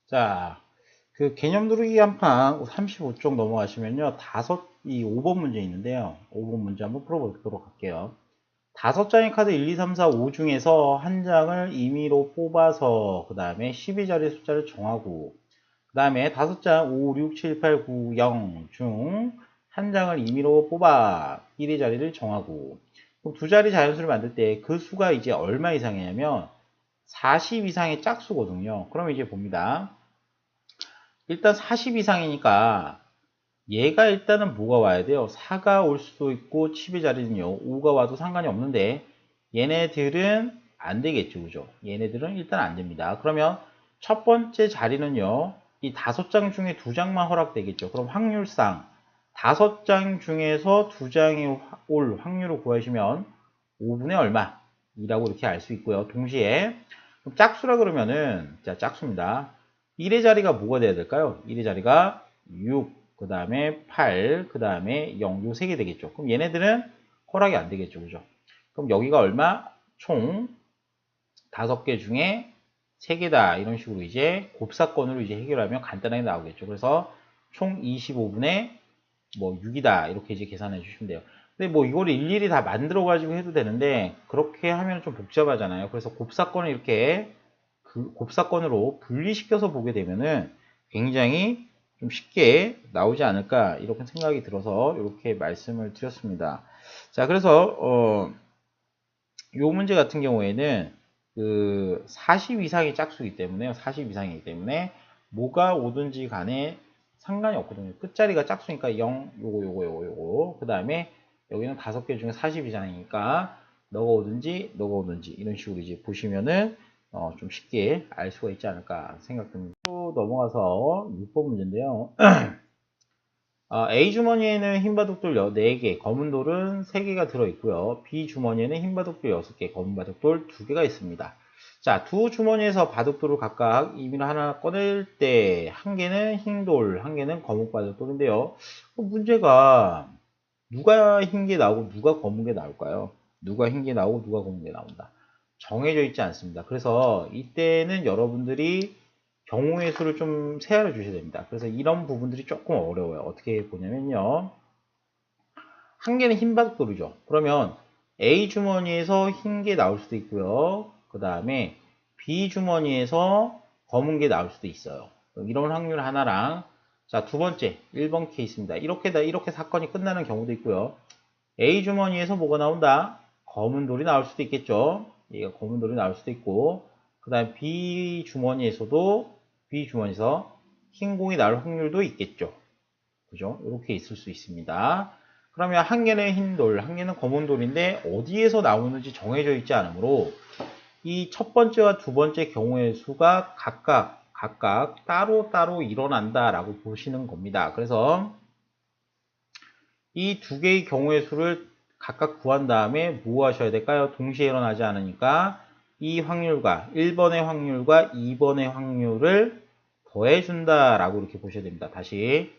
자, 그 개념 누르기 한판 35쪽 넘어가시면요. 이 5번 문제 있는데요. 5번 문제 한번 풀어보도록 할게요. 5장의 카드 1, 2, 3, 4, 5 중에서 한 장을 임의로 뽑아서 그 다음에 12자리 숫자를 정하고 그 다음에 5장 5, 6, 7, 8, 9, 0 중 한 장을 임의로 뽑아 1의 자리를 정하고 그럼 두 자리 자연수를 만들 때 그 수가 이제 얼마 이상이냐면 40 이상의 짝수거든요. 그럼 이제 봅니다. 일단 40 이상이니까 얘가 일단은 뭐가 와야 돼요? 4가 올 수도 있고 10의 자리는요 5가 와도 상관이 없는데 얘네들은 안 되겠죠, 그죠? 얘네들은 일단 안 됩니다. 그러면 첫 번째 자리는요 이 5장 중에 2장만 허락되겠죠. 그럼 확률상 5장 중에서 2장이 올 확률을 구하시면 5분의 얼마? 이라고 이렇게 알 수 있고요. 동시에 그럼 짝수라 그러면은 자 짝수입니다. 1의 자리가 뭐가 돼야 될까요? 1의 자리가 6, 그 다음에 8, 그 다음에 0, 요 3개 되겠죠. 그럼 얘네들은 허락이 안 되겠죠. 그죠? 그럼 여기가 얼마? 총 5개 중에 3개다. 이런 식으로 이제 곱사건으로 이제 해결하면 간단하게 나오겠죠. 그래서 총 25분의 뭐 6이다. 이렇게 이제 계산해 주시면 돼요. 근데 뭐 이걸 일일이 다 만들어 가지고 해도 되는데 그렇게 하면 좀 복잡하잖아요. 그래서 곱사건을 이렇게 그 곱사건으로 분리시켜서 보게 되면은 굉장히 좀 쉽게 나오지 않을까 이렇게 생각이 들어서 이렇게 말씀을 드렸습니다. 자, 그래서 요 문제 같은 경우에는 그 40 이상의 짝수이기 때문에요. 40 이상이기 때문에 뭐가 오든지 간에 상관이 없거든요. 끝자리가 짝수니까 0, 요거. 그 다음에 여기는 5개 중에 40 이상이니까 너가 오든지 이런 식으로 이제 보시면은 좀 쉽게 알 수가 있지 않을까 생각됩니다. 또 넘어가서 6번 문제인데요. A 주머니에는 흰바둑돌 4개, 검은 돌은 3개가 들어있고요. B 주머니에는 흰바둑돌 6개, 검은 바둑돌 2개가 있습니다. 자, 두 주머니에서 바둑돌을 각각 임의로 하나 꺼낼 때 한 개는 흰돌, 한 개는 검은 바둑돌인데요. 문제가 누가 흰 게 나오고 누가 검은 게 나올까요? 누가 흰 게 나오고 누가 검은 게 나온다. 정해져 있지 않습니다. 그래서 이때는 여러분들이 경우의 수를 좀 세알려 주셔야 됩니다. 그래서 이런 부분들이 조금 어려워요. 어떻게 보냐면요. 한 개는 흰 바둑돌이죠. 그러면 A 주머니에서 흰 게 나올 수도 있고요. 그 다음에 B 주머니에서 검은 게 나올 수도 있어요. 이런 확률 하나랑 자, 두 번째 1번 케이스입니다. 이렇게 사건이 끝나는 경우도 있고요. A 주머니에서 뭐가 나온다? 검은 돌이 나올 수도 있겠죠. 얘가 검은 돌이 나올 수도 있고 그 다음 B 주머니에서 흰 공이 나올 확률도 있겠죠. 그죠? 이렇게 있을 수 있습니다. 그러면 한 개는 흰 돌, 한 개는 검은 돌인데 어디에서 나오는지 정해져 있지 않으므로 이 첫 번째와 두 번째 경우의 수가 각각 따로따로 일어난다라고 보시는 겁니다. 그래서 이 두 개의 경우의 수를 각각 구한 다음에 뭐 하셔야 될까요? 동시에 일어나지 않으니까 이 확률과 1번의 확률과 2번의 확률을 더해준다라고 이렇게 보셔야 됩니다. 다시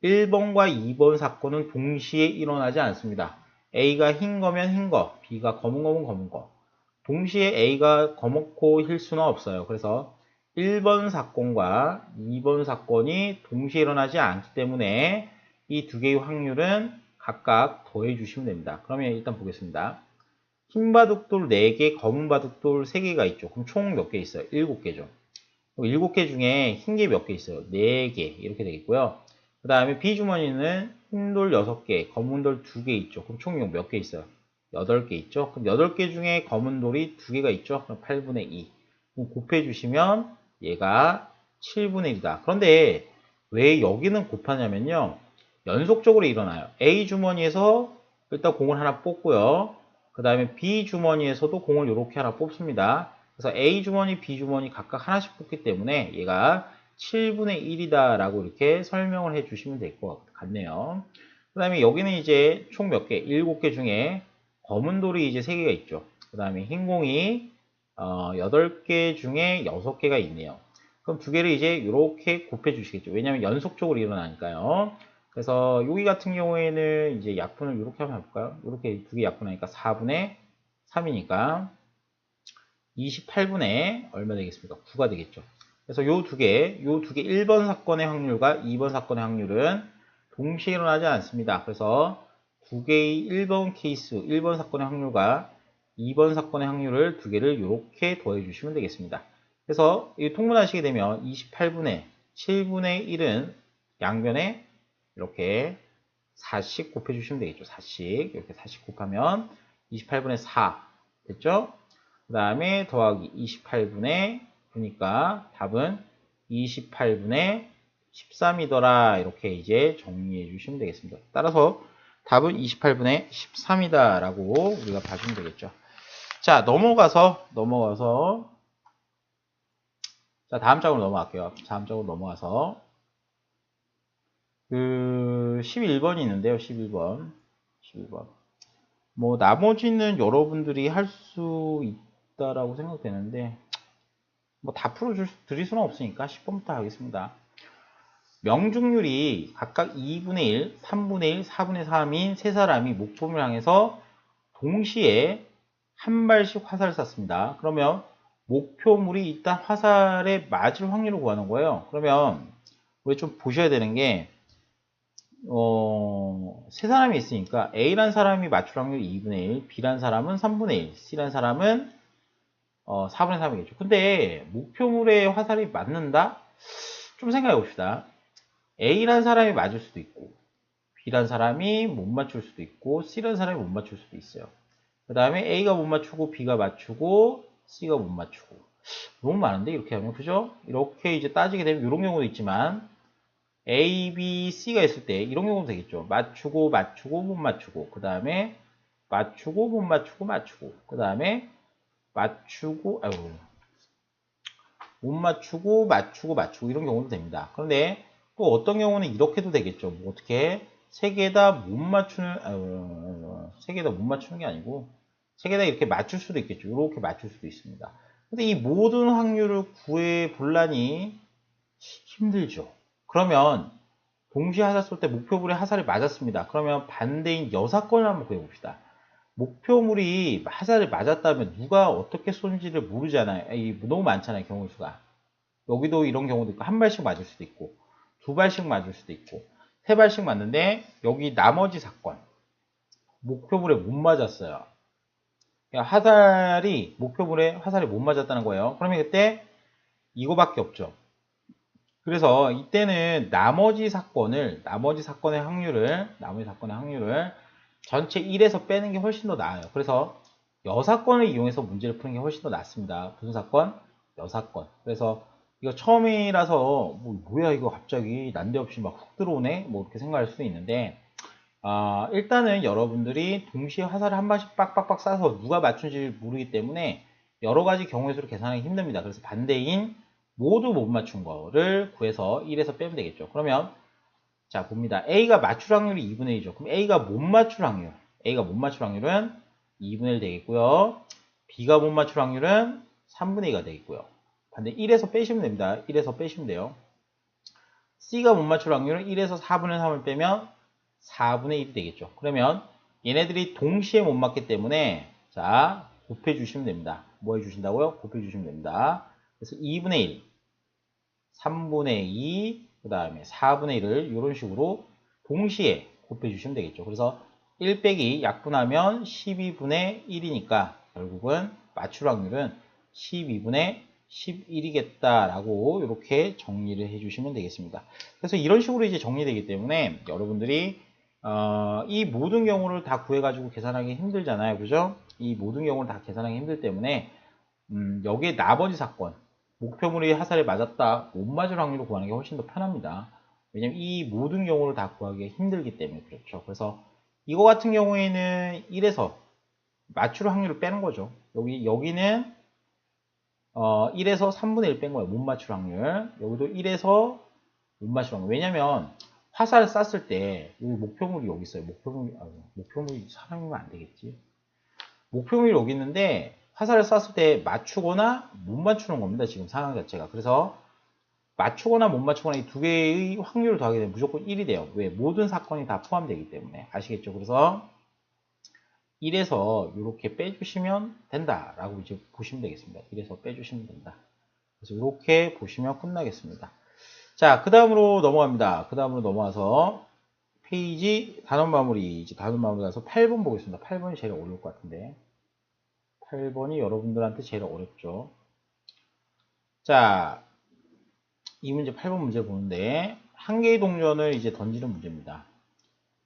1번과 2번 사건은 동시에 일어나지 않습니다. A가 흰 거면 흰 거, B가 검은 거면 검은 거. 동시에 A가 검고 힐 수는 없어요. 그래서 1번 사건과 2번 사건이 동시에 일어나지 않기 때문에 이 두 개의 확률은 각각 더해 주시면 됩니다. 그러면 일단 보겠습니다. 흰 바둑돌 4개, 검은 바둑돌 3개가 있죠. 그럼 총 몇 개 있어요? 7개죠. 7개 중에 흰 게 몇 개 있어요? 4개 이렇게 되겠고요. 그 다음에 B주머니는 흰돌 6개, 검은 돌 2개 있죠. 그럼 총 몇 개 있어요? 8개 있죠. 그럼 8개 중에 검은 돌이 2개가 있죠. 그럼 8분의 2. 곱해주시면 얘가 7분의 1이다. 그런데 왜 여기는 곱하냐면요. 연속적으로 일어나요. A 주머니에서 일단 공을 하나 뽑고요. 그 다음에 B 주머니에서도 공을 이렇게 하나 뽑습니다. 그래서 A 주머니, B 주머니 각각 하나씩 뽑기 때문에 얘가 7분의 1이다 라고 이렇게 설명을 해 주시면 될 것 같네요. 그 다음에 여기는 이제 총 몇 개? 7개 중에 검은 돌이 이제 3개가 있죠. 그 다음에 흰 공이 8개 중에 6개가 있네요. 그럼 두 개를 이제 이렇게 곱해 주시겠죠. 왜냐하면 연속적으로 일어나니까요. 그래서 여기 같은 경우에는 이제 약분을 이렇게 한번 해볼까요? 이렇게 두 개 약분하니까 4분의 3이니까 28분의 얼마 되겠습니까? 9가 되겠죠. 그래서 요 두 개 1번 사건의 확률과 2번 사건의 확률은 동시에 일어나지 않습니다. 그래서 두 개의 1번 케이스, 1번 사건의 확률과 2번 사건의 확률을 두 개를 이렇게 더해 주시면 되겠습니다. 그래서 이 통분하시게 되면 28분의 7분의 1은 양변에 이렇게 4씩 곱해 주시면 되겠죠. 4씩 이렇게 4씩 곱하면 28분의 4 됐죠? 그 다음에 더하기 28분의 9니까 답은 28분의 13이더라. 이렇게 이제 정리해 주시면 되겠습니다. 따라서 답은 28분의 13이다 라고 우리가 봐주면 되겠죠. 자, 넘어가서 자, 다음 장으로 넘어갈게요. 다음 장으로 넘어가서 그 11번이 있는데요. 11번. 뭐 나머지는 여러분들이 할 수 있다라고 생각되는데 뭐 다 풀어드릴 수는 없으니까 10번부터 하겠습니다. 명중률이 각각 2분의 1, 3분의 1, 4분의 3인 세 사람이 목표를 향해서 동시에 한 발씩 화살을 쐈습니다. 그러면 목표물이 일단 화살에 맞을 확률을 구하는 거예요. 그러면 우리 좀 보셔야 되는 게 세 사람이 있으니까 A란 사람이 맞출 확률이 2분의 1, B란 사람은 3분의 1, C란 사람은 4분의 3이겠죠. 근데 목표물에 화살이 맞는다? 좀 생각해 봅시다. A란 사람이 맞을 수도 있고 B란 사람이 못 맞출 수도 있고 C란 사람이 못 맞출 수도 있어요. 그 다음에 A가 못 맞추고 B가 맞추고 C가 못 맞추고 너무 많은데 이렇게 하면 그죠? 이렇게 이제 따지게 되면 이런 경우도 있지만 A, B, C가 있을 때 이런 경우도 되겠죠. 맞추고 못 맞추고 그 다음에 맞추고 못 맞추고 맞추고 그 다음에 맞추고 못 맞추고 맞추고 이런 경우도 됩니다. 그런데 또 어떤 경우는 이렇게도 되겠죠. 뭐 어떻게 세 개 다 못 맞추는 세 개 다 못 맞추는 게 아니고 세 개 다 이렇게 맞출 수도 있겠죠. 이렇게 맞출 수도 있습니다. 근데 이 모든 확률을 구해 볼라니 힘들죠. 그러면 동시에 화살 쏠 때 목표물에 화살이 맞았습니다. 그러면 반대인 여사건을 한번 구해봅시다. 목표물이 화살을 맞았다면 누가 어떻게 쏜지를 모르잖아요. 너무 많잖아요, 경우 수가. 여기도 이런 경우도 있고, 한 발씩 맞을 수도 있고, 두 발씩 맞을 수도 있고, 세 발씩 맞는데, 여기 나머지 사건. 목표물에 못 맞았어요. 그러니까 목표물에 화살이 못 맞았다는 거예요. 그러면 그때 이거밖에 없죠. 그래서 이때는 나머지 사건의 확률을 전체 1에서 빼는 게 훨씬 더 나아요. 그래서 여사건을 이용해서 문제를 푸는 게 훨씬 더 낫습니다. 무슨 사건? 여사건. 그래서 이거 처음이라서 뭐야 이거 갑자기 난데없이 막 훅 들어오네? 뭐 이렇게 생각할 수도 있는데 일단은 여러분들이 동시에 화살을 한 발씩 빡빡빡 쏴서 누가 맞춘지 모르기 때문에 여러 가지 경우의 수를 계산하기 힘듭니다. 그래서 반대인 모두 못 맞춘 거를 구해서 1에서 빼면 되겠죠. 그러면 자 봅니다. A가 맞출 확률이 2분의 1이죠. 그럼 A가 못 맞출 확률은 2분의 1 되겠고요. B가 못 맞출 확률은 3분의 2가 되겠고요. 반대 1에서 빼시면 됩니다. 1에서 빼시면 돼요. C가 못 맞출 확률은 1에서 4분의 3을 빼면 4분의 1이 되겠죠. 그러면 얘네들이 동시에 못 맞기 때문에 자 곱해 주시면 됩니다. 뭐 해주신다고요? 곱해 주시면 됩니다. 그래서 2분의 1, 3분의 2, 그 다음에 4분의 1을 이런 식으로 동시에 곱해 주시면 되겠죠. 그래서 1 빼기 약분하면 12분의 1이니까 결국은 맞출 확률은 12분의 11이겠다라고 이렇게 정리를 해주시면 되겠습니다. 그래서 이런 식으로 이제 정리되기 때문에 여러분들이 이 모든 경우를 다 구해가지고 계산하기 힘들잖아요, 그죠? 이 모든 경우를 다 계산하기 힘들 때문에 여기에 나머지 사건, 목표물이 화살에 맞았다, 못 맞을 확률을 구하는 게 훨씬 더 편합니다. 왜냐면 이 모든 경우를 다 구하기가 힘들기 때문에 그렇죠. 그래서 이거 같은 경우에는 1에서 맞출 확률을 빼는 거죠. 여기는 1에서 3분의 1 뺀 거예요. 못 맞출 확률. 여기도 1에서 못 맞출 확률. 왜냐면 화살을 쐈을 때 여기 목표물이 여기 있어요. 목표물이 사람이면 안 되겠지. 목표물이 여기 있는데 화살을 쐈을 때 맞추거나 못 맞추는 겁니다. 지금 상황 자체가. 그래서 맞추거나 못 맞추거나 이 두 개의 확률을 더하게 되면 무조건 1이 돼요. 왜? 모든 사건이 다 포함되기 때문에. 아시겠죠? 그래서 1에서 이렇게 빼주시면 된다라고 이제 보시면 되겠습니다. 1에서 빼주시면 된다. 그래서 이렇게 보시면 끝나겠습니다. 자, 그 다음으로 넘어갑니다. 그 다음으로 넘어와서 페이지 단원 마무리, 이제 단원 마무리 가서 8번 보겠습니다. 8번이 제일 어려울 것 같은데. 8번이 여러분들한테 제일 어렵죠. 자, 이 문제 8번 문제 보는데 한 개의 동전을 이제 던지는 문제입니다.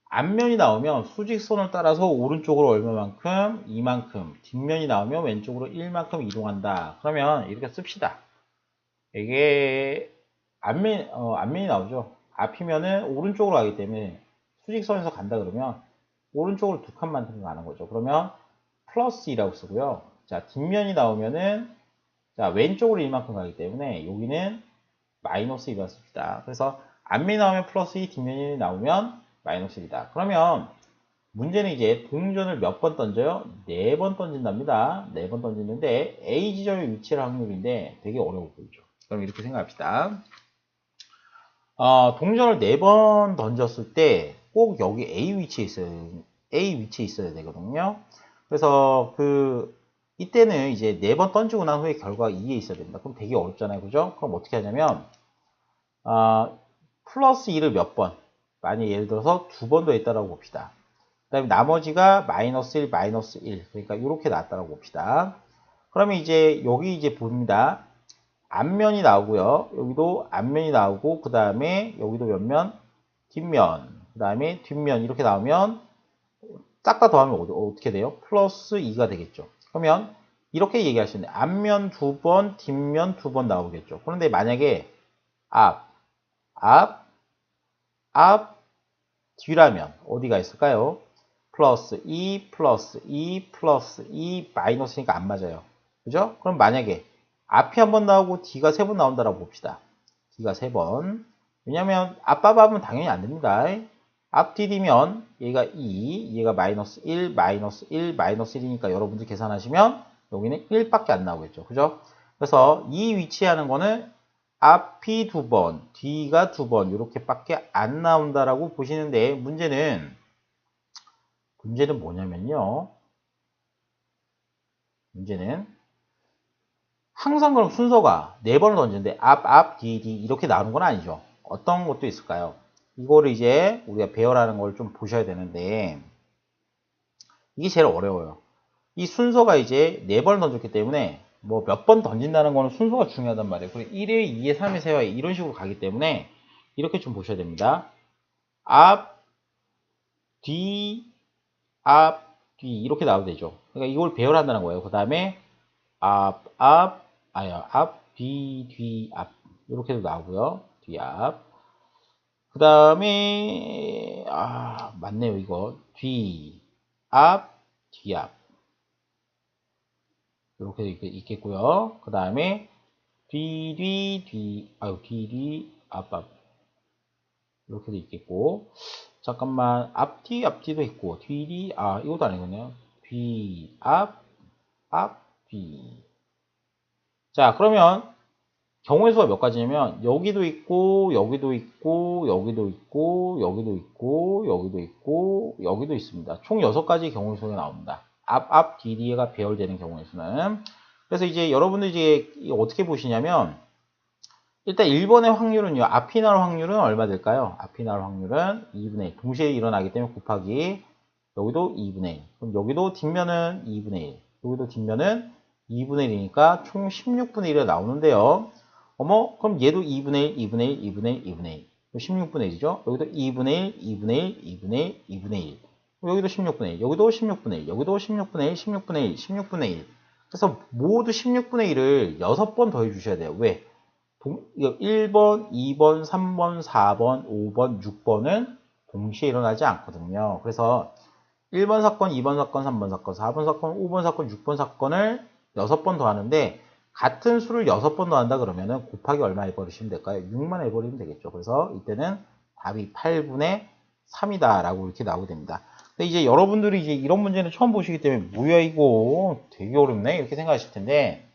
앞면이 나오면 수직선을 따라서 오른쪽으로 얼마만큼, 이만큼, 뒷면이 나오면 왼쪽으로 1만큼 이동한다. 그러면 이렇게 씁시다. 이게 앞면이 나오죠. 앞이면은 오른쪽으로 가기 때문에 수직선에서 간다 그러면 오른쪽으로 두 칸만 가는 거죠. 그러면 플러스 2라고 쓰고요. 자, 뒷면이 나오면은 자, 왼쪽으로 이만큼 가기 때문에 여기는 마이너스 2가 씁시다. 그래서 앞면이 나오면 플러스 2, 뒷면이 나오면 마이너스 1이다. 그러면 문제는 이제 동전을 몇 번 던져요? 4번 던진답니다. 4번 던지는데 A 지점에 위치할 확률인데 되게 어려워 보이죠. 그럼 이렇게 생각합시다. 동전을 4번 던졌을 때 꼭 여기 A 위치에 있어야 되거든요. 그래서 이때는 이제 4번 던지고 난 후에 결과가 2에 있어야 됩니다. 그럼 되게 어렵잖아요. 그죠? 그럼 어떻게 하냐면, 플러스 2를 몇 번? 만약 예를 들어서 2번 더 있다라고 봅시다. 그 다음에 나머지가 마이너스 1, 마이너스 1. 그러니까 이렇게 나왔다라고 봅시다. 그러면 이제 여기 이제 봅니다. 앞면이 나오고요. 여기도 앞면이 나오고, 그 다음에 여기도 몇 면? 뒷면. 그 다음에 뒷면. 이렇게 나오면 싹 다 더하면 어떻게 돼요? 플러스 2가 되겠죠. 그러면 이렇게 얘기할 수 있는데 앞면 2번, 뒷면 2번 나오겠죠. 그런데 만약에 앞, 뒤라면 어디가 있을까요? 플러스 2, 플러스 2, 플러스 2, 마이너스니까 안 맞아요. 그죠? 그럼 만약에 앞이 한 번 나오고 뒤가 3번 나온다라고 봅시다. 뒤가 3번. 왜냐면 앞밥하면 당연히 안 됩니다. 앞 뒤디면 얘가 2, 얘가 마이너스 1, 마이너스 1, 마이너스 1이니까 여러분들 계산하시면 여기는 1밖에 안 나오겠죠. 그죠? 그래서 이 위치하는 거는 앞이 2번, 뒤가 2번 이렇게밖에 안 나온다라고 보시는데 문제는 뭐냐면요. 문제는 항상 그럼 순서가 4번을 던지는데 앞, 뒤 이렇게 나오는 건 아니죠. 어떤 것도 있을까요? 이거를 이제 우리가 배열하는 걸 좀 보셔야 되는데 이게 제일 어려워요. 이 순서가 이제 4번을 던졌기 때문에 뭐 몇 번 던진다는 거는 순서가 중요하단 말이에요. 그리고 1회, 2회, 3회, 4회 이런 식으로 가기 때문에 이렇게 좀 보셔야 됩니다. 앞, 뒤, 앞, 뒤 이렇게 나와도 되죠. 그러니까 이걸 배열한다는 거예요. 그 다음에 앞, 뒤, 앞 이렇게도 나오고요. 뒤, 앞. 그 다음에 맞네요. 이거 뒤, 앞, 뒤, 앞 이렇게 있겠고요. 그 다음에 뒤, 앞 이렇게도 있겠고 잠깐만 앞뒤도 있고 이것도 아니거든요. 뒤, 앞, 뒤. 자, 그러면 경우의 수가 몇 가지냐면 여기도 있고 여기도 있고 여기도 있고 여기도 있고 여기도 있고 여기도 있습니다. 총 6가지 경우의 수가 나옵니다. 앞, 뒤가 배열되는 경우의 수는. 그래서 이제 여러분들 이제 어떻게 보시냐면 일단 1번의 확률은요. 앞이 나올 확률은 얼마 될까요? 앞이 나올 확률은 2분의 1. 동시에 일어나기 때문에 곱하기 여기도 2분의 1. 그럼 여기도 뒷면은 2분의 1. 여기도 뒷면은 2분의 1이니까 총 16분의 1이 나오는데요. 어머, 그럼 얘도 2분의 1, 2분의 1, 2분의 1, 2분의 1. 16분의 1이죠. 여기도 2분의 1, 2분의 1, 2분의 1, 2분의 1. 여기도 16분의 1, 여기도 16분의 1, 여기도 16분의 1, 16분의 1, 16분의 1. 그래서 모두 16분의 1을 6번 더해주셔야 돼요. 왜? 1번, 2번, 3번, 4번, 5번, 6번은 동시에 일어나지 않거든요. 그래서 1번 사건, 2번 사건, 3번 사건, 4번 사건, 5번 사건, 6번 사건을 6번 더하는데 같은 수를 6번 더한다 그러면은 곱하기 얼마 해버리시면 될까요? 6만 해버리면 되겠죠. 그래서 이때는 답이 8분의 3이다 라고 이렇게 나오게 됩니다. 근데 이제 여러분들이 이제 이런 문제는 처음 보시기 때문에 뭐야 이거 되게 어렵네 이렇게 생각하실 텐데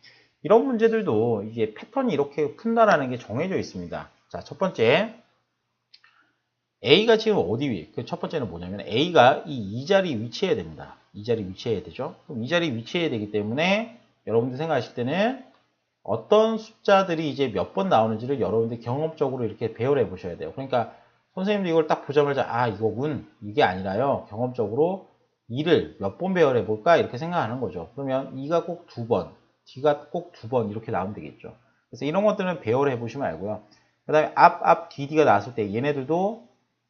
이런 문제들도 이제 패턴이 이렇게 푼다라는 게 정해져 있습니다. 자, 첫 번째 A가 지금 어디 위에? 그 첫 번째는 뭐냐면 A가 이 자리에 위치해야 됩니다. 이 자리에 위치해야 되죠. 그럼 이 자리에 위치해야 되기 때문에 여러분들 생각하실 때는 어떤 숫자들이 이제 몇 번 나오는지를 여러분들 경험적으로 이렇게 배열해 보셔야 돼요. 그러니까 선생님도 이걸 딱 보자마자 아 이거군 이게 아니라요. 경험적으로 2를 몇 번 배열해 볼까 이렇게 생각하는 거죠. 그러면 2가 꼭 2번, D가 꼭 2번 이렇게 나오면 되겠죠. 그래서 이런 것들은 배열해 보시면 알고요. 그 다음에 앞, DD가 나왔을 때 얘네들도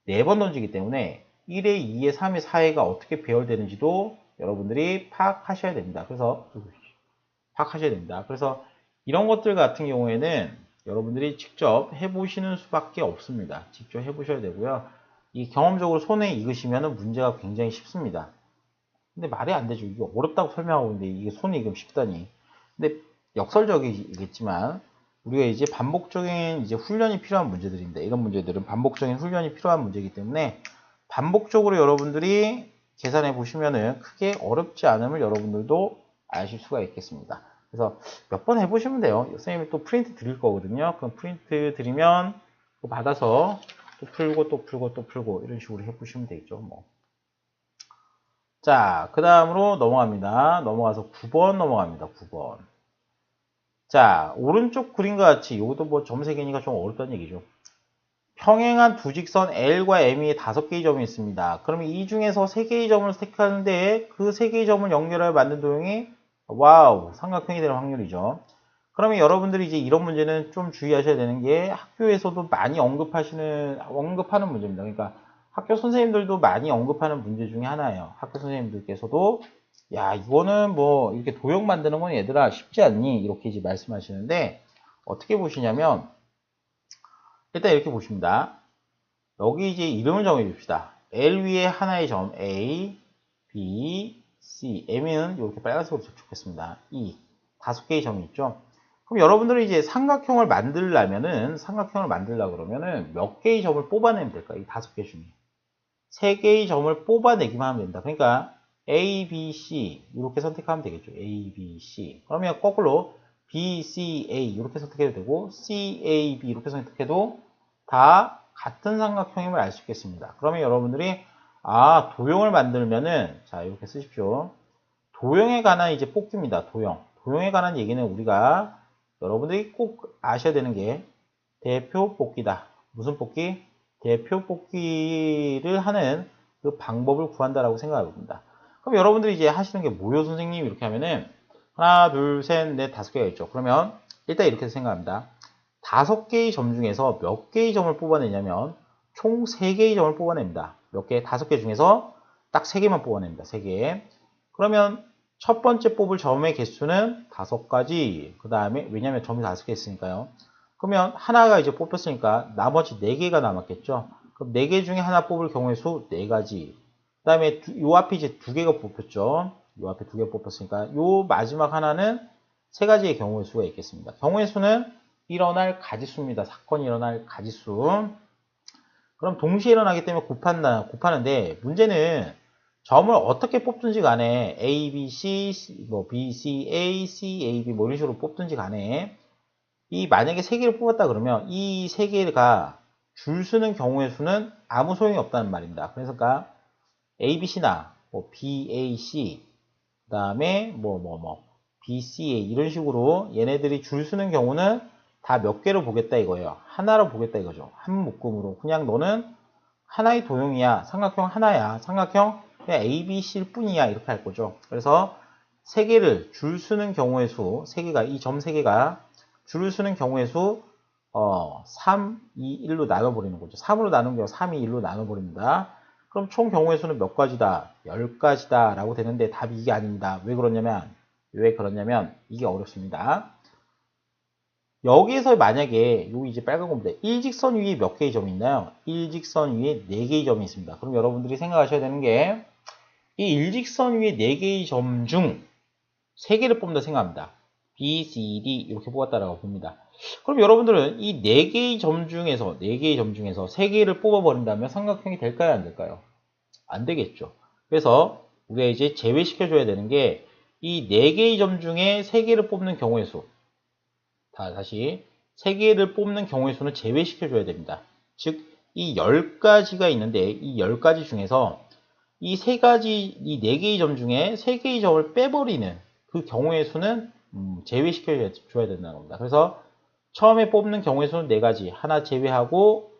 4번 던지기 때문에 1에 2에 3에 4에가 어떻게 배열되는지도 여러분들이 파악하셔야 됩니다. 그래서 파악하셔야 됩니다. 그래서 이런 것들 같은 경우에는 여러분들이 직접 해보시는 수밖에 없습니다. 직접 해보셔야 되고요. 이 경험적으로 손에 익으시면 문제가 굉장히 쉽습니다. 근데 말이 안 되죠. 이게 어렵다고 설명하고 있는데 이게 손에 익으면 쉽다니. 근데 역설적이겠지만 우리가 이제 반복적인 이제 훈련이 필요한 문제들입니다. 이런 문제들은 반복적인 훈련이 필요한 문제이기 때문에 반복적으로 여러분들이 계산해 보시면은 크게 어렵지 않음을 여러분들도 아실 수가 있겠습니다. 그래서 몇 번 해보시면 돼요. 선생님이 또 프린트 드릴 거거든요. 그럼 프린트 드리면 받아서 또 풀고 또 풀고 또 풀고 이런 식으로 해보시면 되겠죠. 뭐. 자, 그 다음으로 넘어갑니다. 넘어가서 9번 넘어갑니다. 9번. 자, 오른쪽 그림과 같이 이것도 뭐 점세개니까 좀 어렵다는 얘기죠. 평행한 두 직선 L과 M이 5개의 점이 있습니다. 그러면 이 중에서 3개의 점을 택하는데 그 3개의 점을 연결하여 만든 도형이 와우 삼각형이 되는 확률이죠. 그러면 여러분들이 이제 이런 문제는 좀 주의하셔야 되는 게 학교에서도 많이 언급하는 문제입니다. 그러니까 학교 선생님들도 많이 언급하는 문제 중에 하나예요. 학교 선생님들께서도 야 이거는 뭐 이렇게 도형 만드는 건 얘들아 쉽지 않니? 이렇게 이제 말씀하시는데 어떻게 보시냐면 일단 이렇게 보십니다. 여기 이제 이름을 정해 줍시다. L 위에 하나의 점 A, B, C, M은 이렇게 빨간색으로 적혔습니다. E 5개의 점이 있죠. 그럼 여러분들은 이제 삼각형을 만들려 그러면은 몇 개의 점을 뽑아내면 될까요? 이 5개 중에 3개의 점을 뽑아내기만 하면 된다. 그러니까 A, B, C 이렇게 선택하면 되겠죠. A, B, C. 그러면 거꾸로 B, C, A 이렇게 선택해도 되고 C, A, B 이렇게 선택해도 다 같은 삼각형임을 알 수 있겠습니다. 그러면 여러분들이 도형을 만들면은 자 이렇게 쓰십시오. 도형에 관한 이제 뽑기입니다. 도형에 관한 얘기는 우리가 여러분들이 꼭 아셔야 되는 게 대표 뽑기다. 무슨 뽑기? 대표 뽑기를 하는 그 방법을 구한다라고 생각합니다. 그럼 여러분들이 이제 하시는 게 뭐요 선생님 이렇게 하면은 하나 둘셋넷 5개가 있죠. 그러면 일단 이렇게 생각합니다. 5개의 점 중에서 몇 개의 점을 뽑아내냐면 총 3개의 점을 뽑아냅니다. 몇 개? 5개 중에서 딱 3개만 뽑아냅니다. 3개. 그러면 첫 번째 뽑을 점의 개수는 5가지. 그 다음에 왜냐면 점이 5개 있으니까요. 그러면 하나가 이제 뽑혔으니까 나머지 4개가 남았겠죠. 그럼 4개 중에 하나 뽑을 경우의 수 4가지. 그 다음에 요 앞에 이제 2개가 뽑혔죠. 요 앞에 2개 뽑혔으니까 요 마지막 하나는 3가지의 경우의 수가 있겠습니다. 경우의 수는 일어날 가지수입니다. 사건이 일어날 가지수. 그럼 동시에 일어나기 때문에 곱하는데 문제는 점을 어떻게 뽑든지 간에 A, B, C, 뭐 B, C, A, C, A, B 뭐 이런 식으로 뽑든지 간에 이 만약에 3개를 뽑았다 그러면 이 3개가 줄 서는 경우의 수는 아무 소용이 없다는 말입니다. 그러니까 A, B, C나 뭐 B, A, C 그 다음에 B, C, A 이런 식으로 얘네들이 줄 서는 경우는 다 몇 개로 보겠다 이거예요. 하나로 보겠다 이거죠. 한 묶음으로. 그냥 너는 하나의 도형이야. 삼각형 하나야. 삼각형 그냥 A, B, C일 뿐이야. 이렇게 할 거죠. 그래서 3개를 줄 서는 경우의 수, 3개가, 이 점 3개가 줄을 서는 경우의 수, 3, 2, 1로 나눠버리는 거죠. 3으로 나눈 경우 3, 2, 1로 나눠버립니다. 그럼 총 경우의 수는 몇 가지다? 10가지다. 라고 되는데 답이 이게 아닙니다. 왜 그러냐면, 이게 어렵습니다. 여기에서 만약에 여기 이제 빨간 겁니다. 일직선 위에 몇 개의 점이 있나요? 일직선 위에 4개의 점이 있습니다. 그럼 여러분들이 생각하셔야 되는 게 이 일직선 위에 4개의 점 중 3개를 뽑는다 생각합니다. B, C, D 이렇게 뽑았다라고 봅니다. 그럼 여러분들은 이 4개의 점 중에서 3개를 뽑아버린다면 삼각형이 될까요? 안 될까요? 안 되겠죠. 그래서 우리가 이제 제외시켜줘야 되는 게 이 4개의 점 중에 3개를 뽑는 경우의 수 다시 3개를 뽑는 경우의 수는 제외시켜줘야 됩니다. 즉, 이 10가지가 있는데 이 10가지 중에서 이 3가지, 이 4개의 점 중에 3개의 점을 빼버리는 그 경우의 수는 제외시켜 줘야 된다는 겁니다. 그래서 처음에 뽑는 경우의 수는 4가지, 하나 제외하고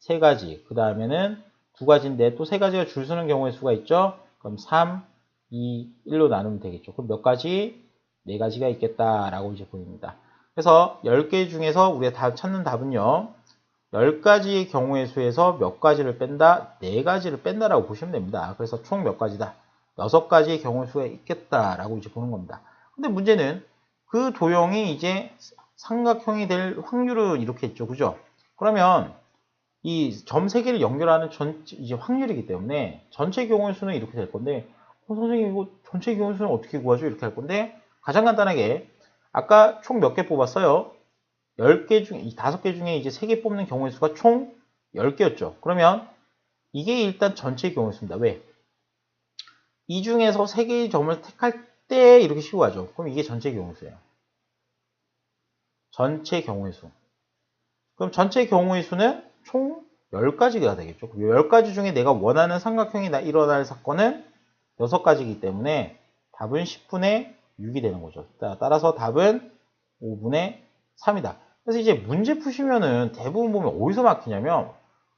3가지, 그 다음에는 2가지인데 또 3가지가 줄 서는 경우의 수가 있죠. 그럼 3, 2, 1로 나누면 되겠죠. 그럼 몇 가지? 4가지가 있겠다라고 이제 보입니다. 그래서 10개 중에서 우리가 다 찾는 답은요. 10가지의 경우의 수에서 몇 가지를 뺀다? 4가지를 뺀다라고 보시면 됩니다. 그래서 총 몇 가지다? 6가지의 경우의 수가 있겠다라고 이제 보는 겁니다. 근데 문제는 그 도형이 이제 삼각형이 될 확률은 이렇게 있죠. 그죠? 그러면 이 점 3개를 연결하는 이제 확률이기 때문에 전체 경우의 수는 이렇게 될 건데, 선생님 이거 전체 경우의 수는 어떻게 구하죠? 이렇게 할 건데, 가장 간단하게 아까 총 몇 개 뽑았어요? 10개 중에, 이 5개 중에 이제 3개 뽑는 경우의 수가 총 10개였죠. 그러면 이게 일단 전체 경우의 수입니다. 왜? 이 중에서 3개의 점을 택할 때 이렇게 쉬고 하죠. 그럼 이게 전체 경우의 수예요. 전체 경우의 수. 그럼 전체 경우의 수는 총 10가지가 되겠죠. 10가지 중에 내가 원하는 삼각형이 일어날 사건은 6가지이기 때문에 답은 10분의 6이 되는 거죠. 따라서 답은 5분의 3이다. 그래서 이제 문제 푸시면은 대부분 보면 어디서 막히냐면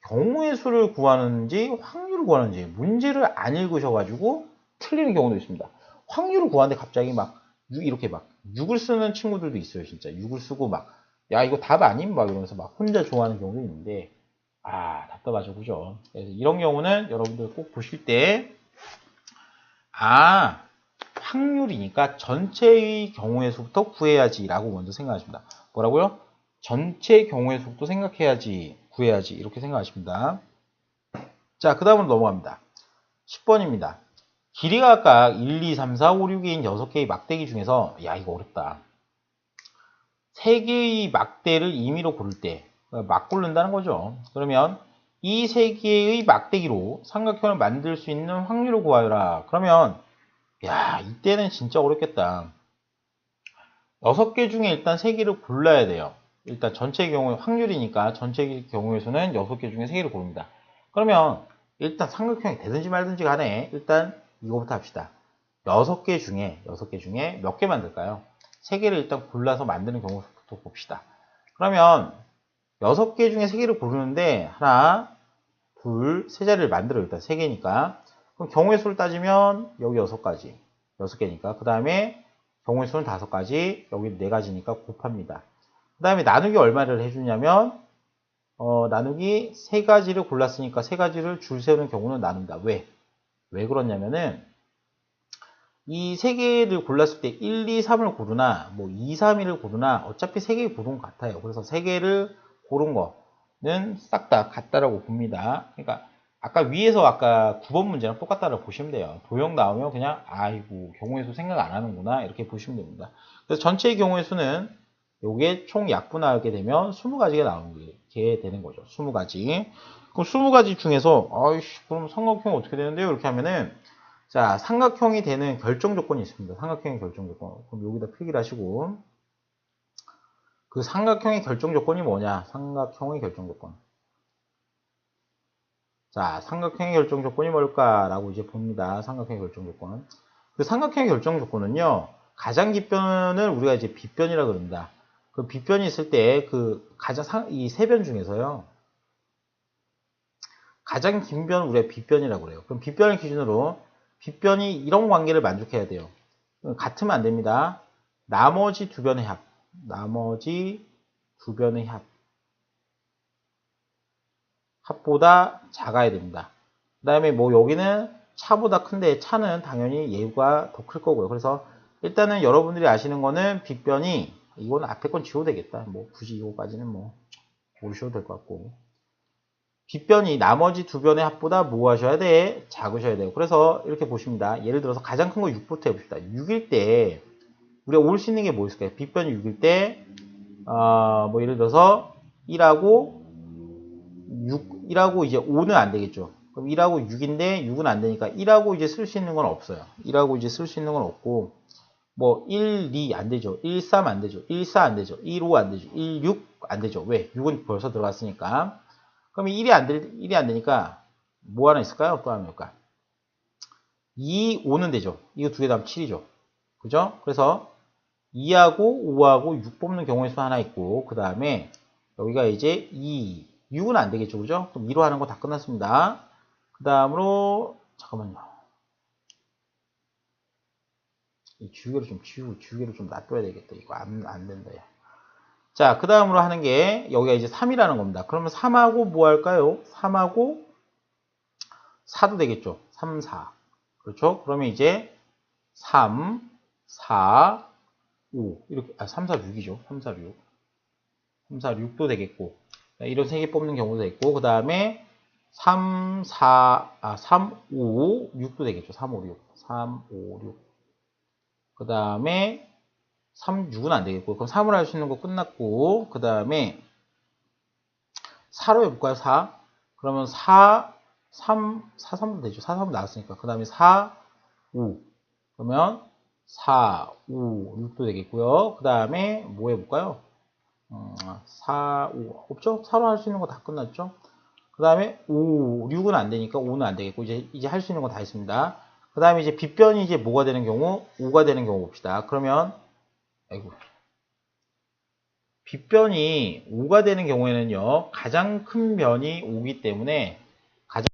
경우의 수를 구하는지 확률을 구하는지 문제를 안 읽으셔가지고 틀리는 경우도 있습니다. 확률을 구하는데 갑자기 막 이렇게 막 6을 쓰는 친구들도 있어요. 진짜 6을 쓰고 막 야 이거 답 아님? 막 이러면서 막 혼자 좋아하는 경우도 있는데 답답하죠. 그죠? 그래서 이런 경우는 여러분들 꼭 보실 때 확률이니까 전체의 경우의 수부터 구해야지 라고 먼저 생각하십니다. 뭐라고요? 전체 경우의 수부터 생각해야지 구해야지 이렇게 생각하십니다. 자, 그 다음으로 넘어갑니다. 10번입니다. 길이가 각각 1, 2, 3, 4, 5, 6인 6개의 막대기 중에서 야 이거 어렵다. 3개의 막대를 임의로 고를 때 막 고른다는 거죠. 그러면 이 3개의 막대기로 삼각형을 만들 수 있는 확률을 구하여라. 그러면 야 이때는 진짜 어렵겠다. 6개 중에 일단 3개를 골라야 돼요. 일단 전체 경우의 확률이니까 전체 경우의 수는 6개 중에 3개를 고릅니다. 그러면 일단 삼각형이 되든지 말든지 간에 일단 이거부터 합시다. 6개 중에 몇 개 만들까요? 3개를 일단 골라서 만드는 경우부터 봅시다. 그러면 6개 중에 3개를 고르는데 하나, 둘, 세 자리를 만들어요. 일단 3개니까. 그럼 경우의 수를 따지면 여기 6가지. 6개니까. 그 다음에 경우의 수는 5가지. 여기 4가지니까 곱합니다. 그 다음에 나누기 얼마를 해주냐면 나누기 3가지를 골랐으니까 3가지를 줄 세우는 경우는 나눈다. 왜? 왜 그러냐면은 이 3개를 골랐을 때 1, 2, 3을 고르나 뭐 2, 3, 1을 고르나 어차피 3개 고른 것 같아요. 그래서 3개를 고른 거는 싹 다 같다라고 봅니다. 그러니까 아까 위에서 아까 9번 문제랑 똑같다라고 보시면 돼요. 도형 나오면 그냥 아이고 경우의 수 생각 안 하는구나 이렇게 보시면 됩니다. 그래서 전체의 경우의 수는 요게 총 약분하게 되면 20가지가 나오게 되는 거죠. 20가지. 그럼 20가지 중에서 아이씨 그럼 삼각형 어떻게 되는데요? 이렇게 하면은 자, 삼각형이 되는 결정 조건이 있습니다. 삼각형의 결정 조건. 그럼 여기다 필기를 하시고 그 삼각형의 결정 조건이 뭐냐? 삼각형의 결정 조건. 자, 삼각형의 결정 조건이 뭘까라고 이제 봅니다. 삼각형의 결정 조건. 그 삼각형의 결정 조건은요. 가장 빗변을 우리가 이제 빗변이라 그럽니다. 그 빗변이 있을 때 그 가장 이 세 변 중에서요. 가장 긴 변을 우리가 빗변이라고 그래요. 그럼 빗변을 기준으로 빗변이 이런 관계를 만족해야 돼요. 같으면 안 됩니다. 나머지 두 변의 합. 나머지 두 변의 합보다 작아야 됩니다. 그 다음에 뭐 여기는 차보다 큰데 차는 당연히 얘가 더 클 거고요. 그래서 일단은 여러분들이 아시는 거는 빗변이 이거는 앞에 건 지워도 되겠다. 뭐 굳이 이거까지는 뭐 모르셔도 될 것 같고 빗변이 나머지 두 변의 합보다 뭐 하셔야 돼? 작으셔야 돼요. 그래서 이렇게 보십니다. 예를 들어서 가장 큰 거 6부터 해봅시다. 6일 때 우리가 올 수 있는 게 뭐 있을까요? 빗변이 6일 때 뭐 예를 들어서 1하고 1하고 이제 5는 안 되겠죠. 그럼 1하고 6인데 6은 안 되니까 1하고 이제 쓸 수 있는 건 없어요. 1하고 이제 쓸 수 있는 건 없고 뭐 1, 2 안 되죠. 1, 3 안 되죠. 1, 4 안 되죠. 1, 5 안 되죠. 1, 6 안 되죠. 왜? 6은 벌써 들어갔으니까. 그러면 1이 안 되니까 뭐 하나 있을까요? 또 하나 있을까? 2, 5는 되죠. 이거 두 개 다음 7이죠. 그죠? 그래서 2하고 5하고 6 뽑는 경우의 수 하나 있고, 그 다음에 여기가 이제 2, 6은 안 되겠죠, 그죠? 그럼 2로 하는 거 다 끝났습니다. 그 다음으로, 잠깐만요. 이 주기를 좀 지우고, 주기를 좀 놔둬야 되겠다. 이거 안 된다, 야. 자, 그 다음으로 하는 게, 여기가 이제 3이라는 겁니다. 그러면 3하고 뭐 할까요? 3하고 4도 되겠죠? 3, 4. 그렇죠? 그러면 이제 3, 4, 5. 이렇게, 3, 4, 6이죠. 3, 4, 6. 3, 4, 6도 되겠고. 이런 3개 뽑는 경우도 있고, 그 다음에 3, 4, 3, 5, 6도 되겠죠. 3, 5, 6. 3, 5, 6. 그 다음에 3, 6은 안 되겠고. 그럼 3을 할 수 있는 거 끝났고, 그 다음에 4로 해볼까요? 4. 그러면 4, 3, 4, 3도 되죠. 4, 3 나왔으니까. 그 다음에 4, 5. 그러면 4, 5, 6도 되겠고요. 그 다음에 뭐 해볼까요? 4, 5. 없죠? 4로 할 수 있는 거 다 끝났죠? 그 다음에 5, 6은 안 되니까 5는 안 되겠고, 이제 할 수 있는 거 다 했습니다. 그 다음에 이제 빗변이 이제 뭐가 되는 경우? 5가 되는 경우 봅시다. 그러면, 아이고. 빗변이 5가 되는 경우에는요, 가장 큰 변이 5기 때문에, 가장